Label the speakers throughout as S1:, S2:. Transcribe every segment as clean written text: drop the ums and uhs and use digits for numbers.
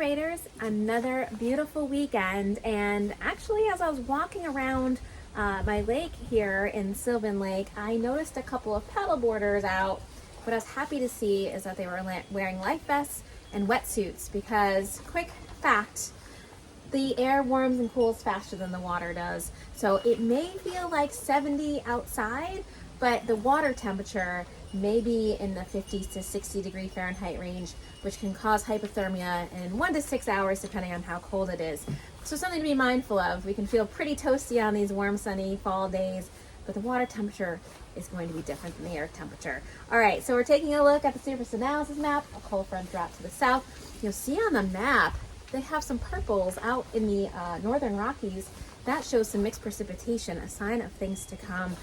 S1: Raiders, another beautiful weekend, and actually as I was walking around my lake here in Sylvan Lake, I noticed a couple of paddleboarders out. What I was happy to see is that they were wearing life vests and wetsuits because, quick fact, the air warms and cools faster than the water does. So it may feel like 70 outside, but the water temperature may be in the 50 to 60 degree Fahrenheit range, which can cause hypothermia in 1 to 6 hours depending on how cold it is. So something to be mindful of. We can feel pretty toasty on these warm, sunny fall days, but the water temperature is going to be different than the air temperature. All right, so we're taking a look at the surface analysis map. A cold front drop to the south. You'll see on the map they have some purples out in the northern Rockies. That shows some mixed precipitation, a sign of things to come.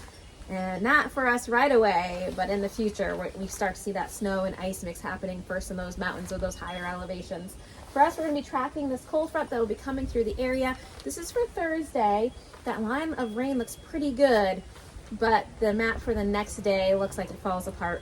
S1: And not for us right away, but in the future, where we start to see that snow and ice mix happening first in those mountains or those higher elevations. For us, we're going to be tracking this cold front that will be coming through the area. This is for Thursday. That line of rain looks pretty good, but the map for the next day looks like it falls apart.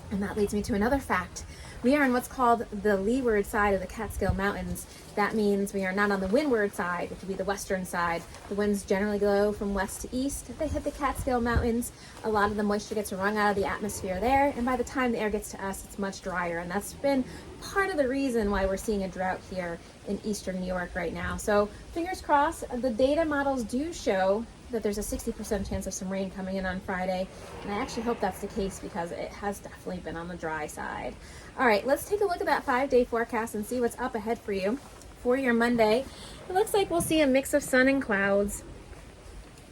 S1: And that leads me to another fact. We are on what's called the Leeward side of the Catskill Mountains. That means we are not on the windward side, which would be the western side. The winds generally blow from west to east. They hit the Catskill Mountains. A lot of the moisture gets wrung out of the atmosphere there, and by the time the air gets to us, it's much drier. And that's been part of the reason why we're seeing a drought here in eastern New York right now. So fingers crossed. The data models do show that there's a 60% chance of some rain coming in on Friday, and I actually hope that's the case because it has definitely been on the dry side. All right, let's take a look at that 5-day forecast and see what's up ahead for you. For your Monday, it looks like we'll see a mix of sun and clouds.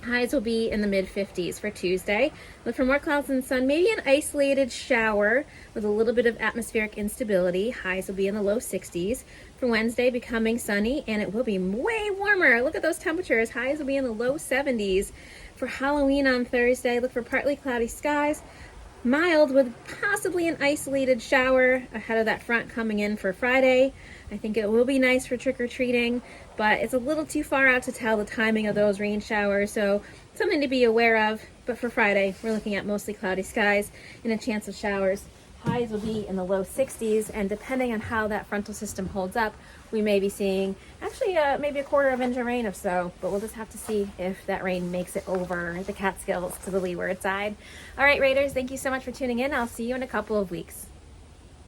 S1: Highs will be in the mid-50s. For Tuesday, look for more clouds and sun, maybe an isolated shower with a little bit of atmospheric instability. Highs will be in the low 60s. For Wednesday, becoming sunny, and it will be way warmer. Look at those temperatures. Highs will be in the low 70s. For Halloween on Thursday, look for partly cloudy skies, mild with possibly an isolated shower ahead of that front coming in for Friday. I think it will be nice for trick-or-treating, but it's a little too far out to tell the timing of those rain showers, so something to be aware of. But for Friday, we're looking at mostly cloudy skies and a chance of showers. Highs will be in the low 60s, and depending on how that frontal system holds up, we may be seeing actually maybe a quarter of an inch of rain if so, but we'll just have to see if that rain makes it over the Catskills to the Leeward side. All right, Raiders, thank you so much for tuning in. I'll see you in a couple of weeks.